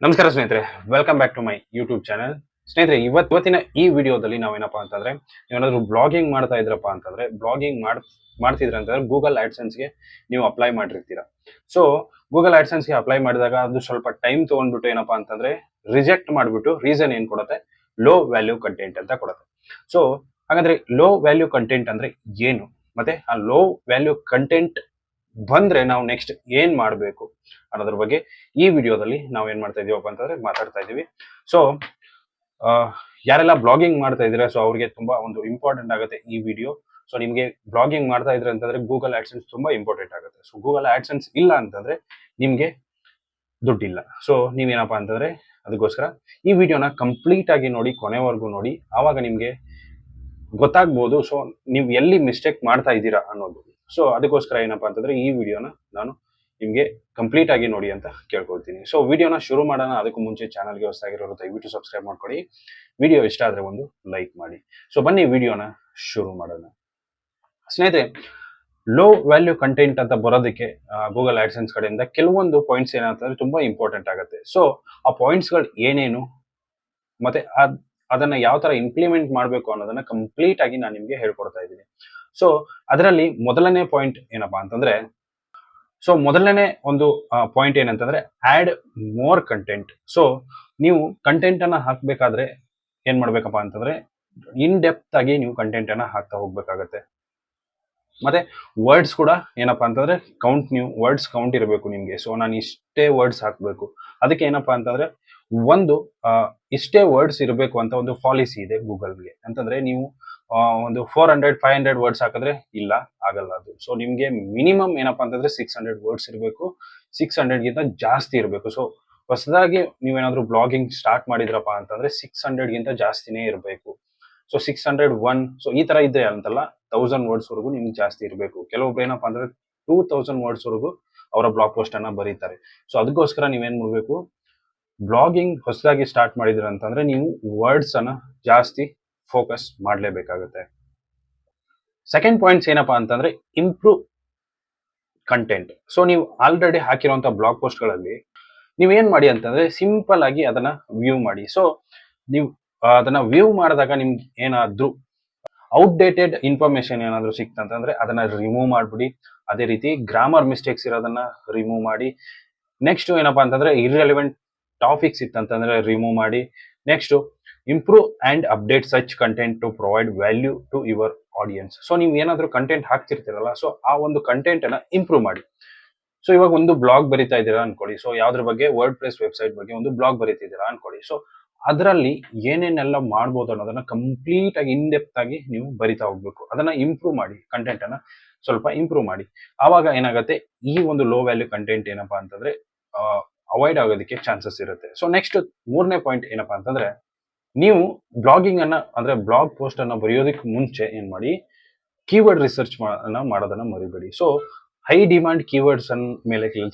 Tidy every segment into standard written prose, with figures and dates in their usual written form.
ನಮಸ್ಕಾರ ಸ್ನೇಹಿತರೆ, welcome back to my YouTube channel. ಸ್ನೇಹಿತರೆ, ಇವತ್ತಿನ ಈ ವಿಡಿಯೋದಲ್ಲಿ ನಾವೇನಪ್ಪಾ ಅಂತಂದ್ರೆ, ನೀವೇನಾದ್ರೂ ಬ್ಲಾಗಿಂಗ್ ಮಾಡ್ತಾ ಇದ್ರಪ್ಪ ಅಂತಂದ್ರೆ, ಮಾಡ್ತಿದ್ರೆ ಅಂತಂದ್ರೆ ಗೂಗಲ್ ಆಡ್ಸೆನ್ಸ್ಗೆ ನೀವು ಅಪ್ಲೈ ಮಾಡಿರ್ತೀರಾ. ಸೊ ಗೂಗಲ್ ಆಡ್ಸೆನ್ಸ್ಗೆ ಅಪ್ಲೈ ಮಾಡಿದಾಗ ಅದು ಸ್ವಲ್ಪ ಟೈಮ್ ತಗೊಂಡ್ಬಿಟ್ಟು ಏನಪ್ಪಾ ಅಂತಂದ್ರೆ ರಿಜೆಕ್ಟ್ ಮಾಡಿಬಿಟ್ಟು ರೀಸನ್ ಏನ್ ಕೊಡುತ್ತೆ, ಲೋ ವ್ಯಾಲ್ಯೂ ಕಂಟೆಂಟ್ ಅಂತ ಕೊಡುತ್ತೆ. ಸೊ ಹಾಗಾದ್ರೆ ಲೋ ವ್ಯಾಲ್ಯೂ ಕಂಟೆಂಟ್ ಅಂದ್ರೆ ಏನು, ಮತ್ತೆ ಆ ಲೋ ವ್ಯಾಲ್ಯೂ ಕಂಟೆಂಟ್ ಬಂದ್ರೆ ನಾವು ನೆಕ್ಸ್ಟ್ ಏನ್ ಮಾಡಬೇಕು ಅನ್ನೋದ್ರ ಬಗ್ಗೆ ಈ ವಿಡಿಯೋದಲ್ಲಿ ನಾವು ಏನ್ ಮಾಡ್ತಾ ಇದೀವಪ್ಪ ಅಂತಂದ್ರೆ ಮಾತಾಡ್ತಾ ಇದೀವಿ. ಸೊ ಯಾರೆಲ್ಲ ಬ್ಲಾಗಿಂಗ್ ಮಾಡ್ತಾ ಇದ್ದೀರಾ, ಸೊ ಅವ್ರಿಗೆ ತುಂಬಾ ಒಂದು ಇಂಪಾರ್ಟೆಂಟ್ ಆಗುತ್ತೆ ಈ ವಿಡಿಯೋ. ಸೊ ನಿಮ್ಗೆ ಬ್ಲಾಗಿಂಗ್ ಮಾಡ್ತಾ ಇದ್ರೆ ಅಂತಂದ್ರೆ ಗೂಗಲ್ ಆಡ್ಸೆನ್ಸ್ ತುಂಬಾ ಇಂಪಾರ್ಟೆಂಟ್ ಆಗುತ್ತೆ. ಸೊ ಗೂಗಲ್ ಆಡ್ಸೆನ್ಸ್ ಇಲ್ಲ ಅಂತಂದ್ರೆ ನಿಮ್ಗೆ ದುಡ್ಡಿಲ್ಲ. ಸೊ ನೀವೇನಪ್ಪಾ ಅಂತಂದ್ರೆ ಅದಕ್ಕೋಸ್ಕರ ಈ ವಿಡಿಯೋನ ಕಂಪ್ಲೀಟ್ ಆಗಿ ನೋಡಿ, ಕೊನೆವರೆಗೂ ನೋಡಿ, ಆವಾಗ ನಿಮ್ಗೆ ಗೊತ್ತಾಗ್ಬೋದು ಸೊ ನೀವು ಎಲ್ಲಿ ಮಿಸ್ಟೇಕ್ ಮಾಡ್ತಾ ಇದ್ದೀರಾ ಅನ್ನೋದು. ಸೊ ಅದಕ್ಕೋಸ್ಕರ ಏನಪ್ಪಾ ಅಂತಂದ್ರೆ ಈ ವಿಡಿಯೋನ ನಾನು ನಿಮ್ಗೆ ಕಂಪ್ಲೀಟ್ ಆಗಿ ನೋಡಿ ಅಂತ ಕೇಳ್ಕೊಳ್ತೀನಿ. ಸೊ ವಿಡಿಯೋನ ಶುರು ಮಾಡೋಣ. ಅದಕ್ಕೂ ಮುಂಚೆ ಚಾನಲ್ಗೆ ಹೊಸದಾಗಿರೋರು ದಯವಿಟ್ಟು ಸಬ್ಸ್ಕ್ರೈಬ್ ಮಾಡ್ಕೊಳ್ಳಿ. ವಿಡಿಯೋ ಇಷ್ಟ ಆದ್ರೆ ಒಂದು ಲೈಕ್ ಮಾಡಿ. ಸೊ ಬನ್ನಿ ವಿಡಿಯೋನ ಶುರು ಮಾಡೋಣ. ಸ್ನೇಹಿತರೆ, ಲೋ ವ್ಯಾಲ್ಯೂ ಕಂಟೆಂಟ್ ಅಂತ ಬರೋದಕ್ಕೆ ಗೂಗಲ್ ಆಡ್ಸೆನ್ಸ್ ಕಡೆಯಿಂದ ಕೆಲವೊಂದು ಪಾಯಿಂಟ್ಸ್ ಏನಂತಂದ್ರೆ ತುಂಬಾ ಇಂಪಾರ್ಟೆಂಟ್ ಆಗುತ್ತೆ. ಸೊ ಆ ಪಾಯಿಂಟ್ಸ್ ಗಳು ಏನೇನು ಮತ್ತೆ ಅದನ್ನ ಯಾವ ತರ ಇಂಪ್ಲಿಮೆಂಟ್ ಮಾಡಬೇಕು ಅನ್ನೋದನ್ನ ಕಂಪ್ಲೀಟ್ ಆಗಿ ನಾನು ನಿಮ್ಗೆ ಹೇಳ್ಕೊಡ್ತಾ ಇದ್ದೀನಿ. ಸೊ ಅದರಲ್ಲಿ ಮೊದಲನೇ ಪಾಯಿಂಟ್ ಏನಪ್ಪಾ ಅಂತಂದ್ರೆ, ಸೊ ಮೊದಲನೇ ಒಂದು ಪಾಯಿಂಟ್ ಏನಂತಂದ್ರೆ ಆಡ್ ಮೋರ್ ಕಂಟೆಂಟ್. ಸೊ ನೀವು ಕಂಟೆಂಟ್ ಅನ್ನ ಹಾಕ್ಬೇಕಾದ್ರೆ ಏನ್ ಮಾಡ್ಬೇಕಪ್ಪ ಅಂತಂದ್ರೆ ಇನ್ ಡೆಪ್ತ್ ಆಗಿ ನೀವು ಕಂಟೆಂಟ್ ಅನ್ನ ಹಾಕ್ತಾ ಹೋಗ್ಬೇಕಾಗತ್ತೆ. ಮತ್ತೆ ವರ್ಡ್ಸ್ ಕೂಡ ಏನಪ್ಪಾ ಅಂತಂದ್ರೆ ನೀವು ವರ್ಡ್ಸ್ ಕೌಂಟ್ ಇರಬೇಕು ನಿಮ್ಗೆ. ಸೊ ನಾನು ಇಷ್ಟೇ ವರ್ಡ್ಸ್ ಹಾಕ್ಬೇಕು. ಅದಕ್ಕೆ ಏನಪ್ಪಾ ಅಂತಂದ್ರೆ ಒಂದು ಇಷ್ಟೇ ವರ್ಡ್ಸ್ ಇರಬೇಕು ಅಂತ ಒಂದು ಪಾಲಿಸಿ ಇದೆ ಗೂಗಲ್ಗೆ. ಅಂತಂದ್ರೆ ನೀವು ಒಂದು 400-500 ವರ್ಡ್ಸ್ ಹಾಕಿದ್ರೆ ಇಲ್ಲ, ಆಗಲ್ಲ ಅದು. ಸೊ ನಿಮ್ಗೆ ಮಿನಿಮಮ್ ಏನಪ್ಪಾ ಅಂತಂದ್ರೆ 600 ವರ್ಡ್ಸ್ ಇರಬೇಕು. 600 ಗಿಂತ ಜಾಸ್ತಿ ಇರಬೇಕು. ಸೊ ಹೊಸದಾಗಿ ನೀವೇನಾದ್ರೂ ಬ್ಲಾಗಿಂಗ್ ಸ್ಟಾರ್ಟ್ ಮಾಡಿದ್ರಪ್ಪ ಅಂತಂದ್ರೆ 600 ಗಿಂತ ಜಾಸ್ತಿನೇ ಇರಬೇಕು. ಸೊ 601, ಸೊ ಈ ತರ ಇದೆ ಅಂತಲ್ಲ, 1000 ವರ್ಡ್ಸ್ ವರೆಗೂ ನಿಮ್ಗೆ ಜಾಸ್ತಿ ಇರಬೇಕು. ಕೆಲವೊಬ್ರು ಏನಪ್ಪಾ ಅಂದ್ರೆ 2000 ವರ್ಡ್ಸ್ ವರೆಗೂ ಅವರ ಬ್ಲಾಗ್ ಪೋಸ್ಟ್ ಅನ್ನ ಬರೀತಾರೆ. ಸೊ ಅದಕ್ಕೋಸ್ಕರ ನೀವೇನ್ ಮಾಡ್ಬೇಕು, ಬ್ಲಾಗಿಂಗ್ ಹೊಸದಾಗಿ ಸ್ಟಾರ್ಟ್ ಮಾಡಿದ್ರ ಅಂತಂದ್ರೆ ನೀವು ವರ್ಡ್ಸ್ ಅನ್ನ ಜಾಸ್ತಿ ಫೋಕಸ್ ಮಾಡ್ಲೇಬೇಕಾಗುತ್ತೆ. ಸೆಕೆಂಡ್ ಪಾಯಿಂಟ್ಸ್ ಏನಪ್ಪಾ ಅಂತಂದ್ರೆ ಇಂಪ್ರೂವ್ ಕಂಟೆಂಟ್. ಸೊ ನೀವು ಆಲ್ರೆಡಿ ಹಾಕಿರುವಂತ ಬ್ಲಾಗ್ ಪೋಸ್ಟ್ ಗಳಲ್ಲಿ ನೀವೇನ್ ಮಾಡಿ ಅಂತಂದ್ರೆ ಸಿಂಪಲ್ ಆಗಿ ಅದನ್ನ ವ್ಯೂ ಮಾಡಿ. ಸೊ ನೀವು ಅದನ್ನ ವ್ಯೂ ಮಾಡಿದಾಗ ನಿಮ್ಗೆ ಏನಾದ್ರೂ ಔಟ್ಡೇಟೆಡ್ ಇನ್ಫಾರ್ಮೇಶನ್ ಏನಾದ್ರು ಸಿಕ್ತಂತಂದ್ರೆ ಅದನ್ನ ರಿಮೂವ್ ಮಾಡ್ಬಿಡಿ. ಅದೇ ರೀತಿ ಗ್ರಾಮರ್ ಮಿಸ್ಟೇಕ್ಸ್ ಇರೋದನ್ನ ರಿಮೂವ್ ಮಾಡಿ. ನೆಕ್ಸ್ಟ್ ಏನಪ್ಪಾ ಅಂತಂದ್ರೆ ಇರ್ರೆಲೆವೆಂಟ್ ಟಾಪಿಕ್ಸ್ ಇತ್ತಂತಂದ್ರೆ ರಿಮೂವ್ ಮಾಡಿ. Next improve and update such content to provide value to your audience. So ನೀವು ಏನಾದ್ರೂ ಕಂಟೆಂಟ್ ಹಾಕ್ತಿರ್ತೀರಲ್ಲ, ಸೊ ಆ ಒಂದು ಕಂಟೆಂಟ್ ಅನ್ನ ಇಂಪ್ರೂವ್ ಮಾಡಿ. ಸೊ ಇವಾಗ ಒಂದು ಬ್ಲಾಗ್ ಬರಿತಾ ಇದ್ದೀರಾ ಅನ್ಕೊಳ್ಳಿ. ಸೊ ಯಾವ್ದ್ರ ಬಗ್ಗೆ, ವರ್ಡ್ ಪ್ರೆಸ್ ವೆಬ್ಸೈಟ್ ಬಗ್ಗೆ ಒಂದು ಬ್ಲಾಗ್ ಬರೀತಿದ್ದೀರಾ ಅನ್ಕೊಳ್ಳಿ. ಸೊ ಅದರಲ್ಲಿ ಏನೇನೆಲ್ಲ ಮಾಡ್ಬೋದು ಅನ್ನೋದನ್ನ ಕಂಪ್ಲೀಟ್ ಆಗಿ ಇನ್ ಡೆಪ್ತ್ ಆಗಿ ನೀವು ಬರಿತಾ ಹೋಗ್ಬೇಕು. ಅದನ್ನ ಇಂಪ್ರೂವ್ ಮಾಡಿ, ಕಂಟೆಂಟ್ ಅನ್ನ ಸ್ವಲ್ಪ ಇಂಪ್ರೂವ್ ಮಾಡಿ. ಆವಾಗ ಏನಾಗುತ್ತೆ, ಈ ಒಂದು ಲೋ ವ್ಯಾಲ್ಯೂ ಕಂಟೆಂಟ್ ಏನಪ್ಪಾ ಅಂತಂದ್ರೆ ಅವಾಯ್ಡ್ ಆಗೋದಕ್ಕೆ ಚಾನ್ಸಸ್ ಇರುತ್ತೆ. ಸೊ ನೆಕ್ಸ್ಟ್ ಮೂರನೇ ಪಾಯಿಂಟ್ ಏನಪ್ಪಾ ಅಂತಂದ್ರೆ, ನೀವು ಬ್ಲಾಗಿಂಗ್ ಅನ್ನ ಅಂದ್ರೆ ಬ್ಲಾಗ್ ಪೋಸ್ಟ್ ಅನ್ನ ಬರೆಯೋದಕ್ಕೆ ಮುಂಚೆ ಏನ್ ಮಾಡಿ, ಕೀವರ್ಡ್ ರಿಸರ್ಚ್ ಮಾಡೋದನ್ನ ಮರಿಬೇಡಿ. ಸೊ ಹೈ ಡಿಮಾಂಡ್ ಕೀವರ್ಡ್ಸ್ ಮೇಲೆ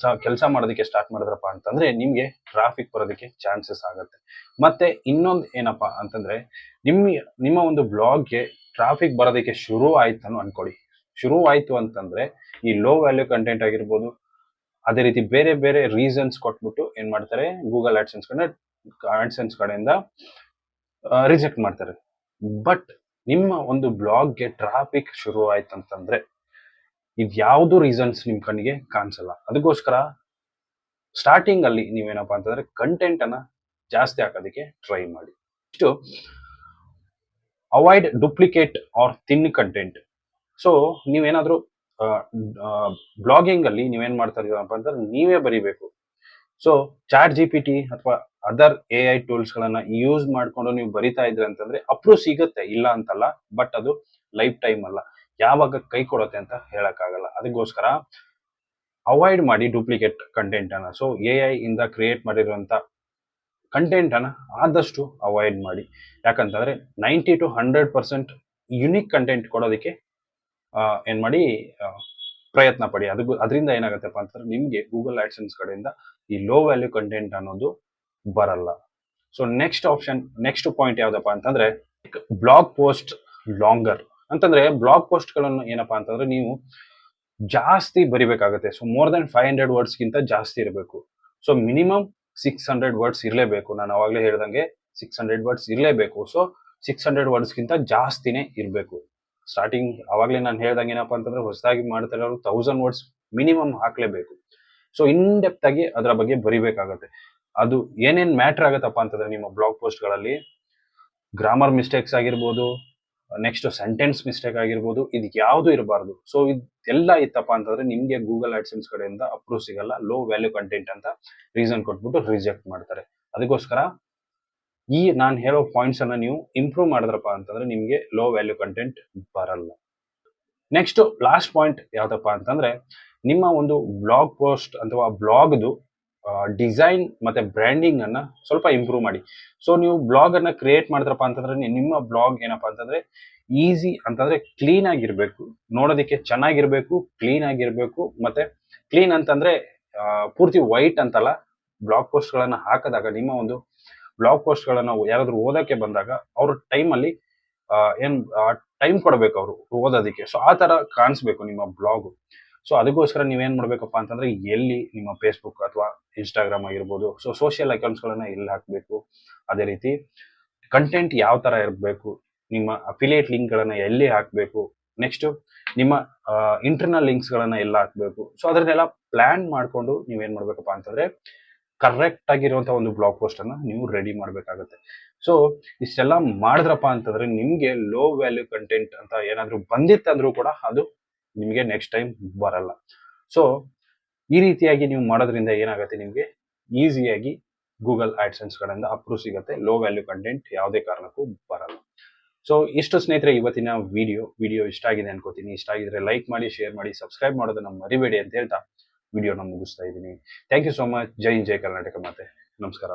ಕೆಲಸ ಮಾಡೋದಕ್ಕೆ ಸ್ಟಾರ್ಟ್ ಮಾಡಿದ್ರಪ್ಪ ಅಂತಂದ್ರೆ ನಿಮ್ಗೆ ಟ್ರಾಫಿಕ್ ಬರೋದಕ್ಕೆ ಚಾನ್ಸಸ್ ಆಗುತ್ತೆ. ಮತ್ತೆ ಇನ್ನೊಂದು ಏನಪ್ಪಾ ಅಂತಂದ್ರೆ, ನಿಮ್ಮ ಒಂದು ಬ್ಲಾಗ್ಗೆ ಟ್ರಾಫಿಕ್ ಬರೋದಕ್ಕೆ ಶುರು ಆಯ್ತು ಅನ್ಕೊಳ್ಳಿ. ಶುರು ಆಯ್ತು ಅಂತಂದ್ರೆ ಈ ಲೋ ವ್ಯಾಲ್ಯೂ ಕಂಟೆಂಟ್ ಆಗಿರ್ಬೋದು, ಅದೇ ರೀತಿ ಬೇರೆ ಬೇರೆ ರೀಸನ್ಸ್ ಕೊಟ್ಬಿಟ್ಟು ಏನ್ ಮಾಡ್ತಾರೆ, ಗೂಗಲ್ ಆಡ್ಸೆನ್ಸ್ ಕಡೆಯಿಂದ ರಿಜೆಕ್ಟ್ ಮಾಡ್ತಾರೆ. ಬಟ್ ನಿಮ್ಮ ಒಂದು ಬ್ಲಾಗ್ಗೆ ಟ್ರಾಫಿಕ್ ಶುರು ಆಯ್ತಂತಂದ್ರೆ ಇದ್ಯಾವುದು ರೀಸನ್ಸ್ ನಿಮ್ ಕಣ್ಣಿಗೆ ಕಾಣಿಸಲ್ಲ. ಅದಕ್ಕೋಸ್ಕರ ಸ್ಟಾರ್ಟಿಂಗ್ ಅಲ್ಲಿ ನೀವೇನಪ್ಪಾ ಅಂತಂದ್ರೆ ಕಂಟೆಂಟ್ ಅನ್ನ ಜಾಸ್ತಿ ಹಾಕೋದಕ್ಕೆ ಟ್ರೈ ಮಾಡಿ. ಇಷ್ಟು avoid duplicate or thin content. So ನೀವೇನಾದ್ರೂ ಬ್ಲಾಗಿಂಗ್ ಅಲ್ಲಿ ನೀವೇನ್ ಮಾಡ್ತಾ ಇದೀರಪ್ಪ ಅಂತಂದ್ರೆ ನೀವೇ ಬರಿಬೇಕು. ಸೊ ChatGPT ಅಥವಾ ಅದರ್ AI ಟೂಲ್ಸ್ ಗಳನ್ನ ಯೂಸ್ ಮಾಡ್ಕೊಂಡು ನೀವು ಬರಿತಾ ಇದ್ರೆ ಅಂತಂದ್ರೆ ಅಪ್ರೂವ್ ಸಿಗುತ್ತೆ, ಇಲ್ಲ ಅಂತಲ್ಲ. ಬಟ್ ಅದು ಲೈಫ್ ಟೈಮ್ ಅಲ್ಲ, ಯಾವಾಗ ಕೈ ಕೊಡುತ್ತೆ ಅಂತ ಹೇಳಕ್ಕಾಗಲ್ಲ. ಅದಕ್ಕೋಸ್ಕರ ಅವಾಯ್ಡ್ ಮಾಡಿ ಡೂಪ್ಲಿಕೇಟ್ ಕಂಟೆಂಟ್ ಅನ್ನ. ಸೊ AI ಇಂದ ಕ್ರಿಯೇಟ್ ಮಾಡಿರುವಂತ ಕಂಟೆಂಟ್ ಅನ್ನ ಆದಷ್ಟು ಅವಾಯ್ಡ್ ಮಾಡಿ. ಯಾಕಂತಂದ್ರೆ 90-100% ಯುನಿಕ್ ಕಂಟೆಂಟ್ ಕೊಡೋದಕ್ಕೆ ಏನ್ ಮಾಡಿ ಪ್ರಯತ್ನ ಪಡಿ. ಅದರಿಂದ ಏನಾಗತ್ತಪ್ಪ ಅಂತಂದ್ರೆ ನಿಮ್ಗೆ ಗೂಗಲ್ ಆಡ್ಸೆನ್ಸ್ ಕಡೆಯಿಂದ ಈ ಲೋ ವ್ಯಾಲ್ಯೂ ಕಂಟೆಂಟ್ ಅನ್ನೋದು ಬರಲ್ಲ. ಸೊ ನೆಕ್ಸ್ಟ್ ಪಾಯಿಂಟ್ ಯಾವ್ದಪ್ಪ ಅಂತಂದ್ರೆ ಬ್ಲಾಗ್ ಪೋಸ್ಟ್ ಲಾಂಗರ್. ಅಂತಂದ್ರೆ ಬ್ಲಾಗ್ ಪೋಸ್ಟ್ ಗಳನ್ನು ಏನಪ್ಪಾ ಅಂತಂದ್ರೆ ನೀವು ಜಾಸ್ತಿ ಬರಿಬೇಕಾಗುತ್ತೆ. ಸೊ ಮೋರ್ ದನ್ 500 ವರ್ಡ್ಸ್ ಗಿಂತ ಜಾಸ್ತಿ ಇರಬೇಕು. ಸೊ ಮಿನಿಮಮ್ 600 ವರ್ಡ್ಸ್ ಇರಲೇಬೇಕು. ನಾನು ಅವಾಗಲೇ ಹೇಳ್ದಂಗೆ 600 ವರ್ಡ್ಸ್ ಇರಲೇಬೇಕು. ಸೊ 600 ವರ್ಡ್ಸ್ಗಿಂತ ಜಾಸ್ತಿನೇ ಇರಬೇಕು. ಸ್ಟಾರ್ಟಿಂಗ್ ಅವಾಗಲೇ ನಾನು ಹೇಳ್ದಂಗೆ ಏನಪ್ಪಾ ಅಂತಂದ್ರೆ ಹೊಸದಾಗಿ ಮಾಡ್ತಾ ಇರೋರು 1000 ವರ್ಡ್ಸ್ ಮಿನಿಮಮ್ ಹಾಕ್ಲೇಬೇಕು. ಸೊ ಇನ್ ಡೆಪ್ತ್ ಆಗಿ ಅದರ ಬಗ್ಗೆ ಬರಿಬೇಕಾಗತ್ತೆ. ಅದು ಏನೇನ್ ಮ್ಯಾಟರ್ ಆಗತ್ತಪ್ಪ ಅಂತಂದ್ರೆ ನಿಮ್ಮ ಬ್ಲಾಗ್ ಪೋಸ್ಟ್ಗಳಲ್ಲಿ ಗ್ರಾಮರ್ ಮಿಸ್ಟೇಕ್ಸ್ ಆಗಿರ್ಬೋದು, ನೆಕ್ಸ್ಟ್ ಸೆಂಟೆನ್ಸ್ ಮಿಸ್ಟೇಕ್ ಆಗಿರ್ಬೋದು, ಇದು ಯಾವುದು ಇರಬಾರ್ದು. ಸೊ ಇದೆಲ್ಲ ಇತ್ತಪ್ಪ ಅಂತಂದ್ರೆ ನಿಮ್ಗೆ ಗೂಗಲ್ ಆಡ್ಸೆನ್ಸ್ ಕಡೆಯಿಂದ ಅಪ್ರೂವ್ ಸಿಗಲ್ಲ. ಲೋ ವ್ಯಾಲ್ಯೂ ಕಂಟೆಂಟ್ ಅಂತ ರೀಸನ್ ಕೊಟ್ಬಿಟ್ಟು ರಿಜೆಕ್ಟ್ ಮಾಡ್ತಾರೆ. ಅದಕ್ಕೋಸ್ಕರ ಈ ನಾನು ಹೇಳೋ ಪಾಯಿಂಟ್ಸ್ ಅನ್ನ ನೀವು ಇಂಪ್ರೂವ್ ಮಾಡಿದ್ರಪ್ಪ ಅಂತಂದ್ರೆ ನಿಮ್ಗೆ ಲೋ ವ್ಯಾಲ್ಯೂ ಕಂಟೆಂಟ್ ಬರಲ್ಲ. ನೆಕ್ಸ್ಟ್ ಲಾಸ್ಟ್ ಪಾಯಿಂಟ್ ಯಾವ್ದಪ್ಪ ಅಂತಂದ್ರೆ ನಿಮ್ಮ ಒಂದು ಬ್ಲಾಗ್ ಪೋಸ್ಟ್ ಅಥವಾ ಬ್ಲಾಗ್ದು ಡಿಸೈನ್ ಮತ್ತೆ ಬ್ರ್ಯಾಂಡಿಂಗ್ ಅನ್ನ ಸ್ವಲ್ಪ ಇಂಪ್ರೂವ್ ಮಾಡಿ. ಸೊ ನೀವು ಬ್ಲಾಗ್ ಅನ್ನ ಕ್ರಿಯೇಟ್ ಮಾಡಿದ್ರಪ್ಪ ಅಂತಂದ್ರೆ ನಿಮ್ಮ ಬ್ಲಾಗ್ ಏನಪ್ಪಾ ಅಂತಂದ್ರೆ ಈಸಿ ಅಂತಂದ್ರೆ ಕ್ಲೀನ್ ಆಗಿರ್ಬೇಕು, ನೋಡೋದಕ್ಕೆ ಚೆನ್ನಾಗಿರ್ಬೇಕು, ಕ್ಲೀನ್ ಆಗಿರ್ಬೇಕು. ಮತ್ತೆ ಕ್ಲೀನ್ ಅಂತಂದ್ರೆ ಪೂರ್ತಿ ವೈಟ್ ಅಂತಲ್ಲ. ಬ್ಲಾಗ್ ಪೋಸ್ಟ್ ಗಳನ್ನ ಹಾಕಿದಾಗ ನಿಮ್ಮ ಒಂದು ಬ್ಲಾಗ್ ಪೋಸ್ಟ್ ಗಳನ್ನ ಯಾರಾದ್ರೂ ಓದಕ್ಕೆ ಬಂದಾಗ ಅವ್ರ ಟೈಮಲ್ಲಿ ಏನ್ ಟೈಮ್ ಕೊಡಬೇಕು ಅವರು ಓದೋದಕ್ಕೆ. ಸೊ ಆ ತರ ಕಾಣಿಸ್ಬೇಕು ನಿಮ್ಮ ಬ್ಲಾಗ್. ಸೊ ಅದಕ್ಕೋಸ್ಕರ ನೀವೇನ್ ಮಾಡ್ಬೇಕಪ್ಪ ಅಂತಂದ್ರೆ ಎಲ್ಲಿ ನಿಮ್ಮ ಫೇಸ್ಬುಕ್ ಅಥವಾ ಇನ್ಸ್ಟಾಗ್ರಾಮ್ ಆಗಿರ್ಬೋದು, ಸೊ ಸೋಷಿಯಲ್ ಅಕೌಂಟ್ಸ್ ಗಳನ್ನ ಎಲ್ಲಿ ಹಾಕ್ಬೇಕು, ಅದೇ ರೀತಿ ಕಂಟೆಂಟ್ ಯಾವ ತರ ಇರಬೇಕು, ನಿಮ್ಮ ಅಫಿಲಿಯೇಟ್ ಲಿಂಕ್ ಗಳನ್ನ ಎಲ್ಲಿ ಹಾಕ್ಬೇಕು, ನೆಕ್ಸ್ಟ್ ನಿಮ್ಮ ಇಂಟರ್ನಲ್ ಲಿಂಕ್ಸ್ ಗಳನ್ನ ಎಲ್ಲ ಹಾಕ್ಬೇಕು. ಸೊ ಅದನ್ನೆಲ್ಲ ಪ್ಲಾನ್ ಮಾಡ್ಕೊಂಡು ನೀವೇನ್ ಮಾಡ್ಬೇಕಪ್ಪ ಅಂತಂದ್ರೆ ಕರೆಕ್ಟ್ ಆಗಿರುವಂತ ಒಂದು ಬ್ಲಾಗ್ ಪೋಸ್ಟ್ ಅನ್ನ ನೀವು ರೆಡಿ ಮಾಡ್ಬೇಕಾಗತ್ತೆ. ಸೊ ಇಷ್ಟೆಲ್ಲ ಮಾಡಿದ್ರಪ್ಪ ಅಂತಂದ್ರೆ ನಿಮ್ಗೆ ಲೋ ವ್ಯಾಲ್ಯೂ ಕಂಟೆಂಟ್ ಅಂತ ಏನಾದ್ರೂ ಬಂದಿತ್ತಂದ್ರೂ ಕೂಡ ಅದು ನಿಮ್ಗೆ ನೆಕ್ಸ್ಟ್ ಟೈಮ್ ಬರಲ್ಲ. ಸೊ ಈ ರೀತಿಯಾಗಿ ನೀವು ಮಾಡೋದ್ರಿಂದ ಏನಾಗುತ್ತೆ, ನಿಮ್ಗೆ ಈಸಿಯಾಗಿ ಗೂಗಲ್ ಆಡ್ಸೆನ್ಸ್ ಗಳಿಂದ ಅಪ್ರೂವ್ ಸಿಗುತ್ತೆ. ಲೋ ವ್ಯಾಲ್ಯೂ ಕಂಟೆಂಟ್ ಯಾವುದೇ ಕಾರಣಕ್ಕೂ ಬರಲ್ಲ. ಸೊ ಇಷ್ಟು ಸ್ನೇಹಿತರೆ ಇವತ್ತಿನ ವಿಡಿಯೋ ಇಷ್ಟ ಆಗಿದೆ ಅನ್ಕೋತೀನಿ. ಇಷ್ಟ ಆಗಿದ್ರೆ ಲೈಕ್ ಮಾಡಿ, ಶೇರ್ ಮಾಡಿ, ಸಬ್ಸ್ಕ್ರೈಬ್ ಮಾಡೋದನ್ನ ಮರಿಬೇಡಿ ಅಂತ ಹೇಳ್ತಾ ವಿಡಿಯೋನ ಮುಗಿಸ್ತಾ ಇದ್ದೀನಿ. Thank you so much. ಜೈ ಹಿಂದ್, ಜೈ ಕರ್ನಾಟಕ ಮಾತೆ. ನಮಸ್ಕಾರ.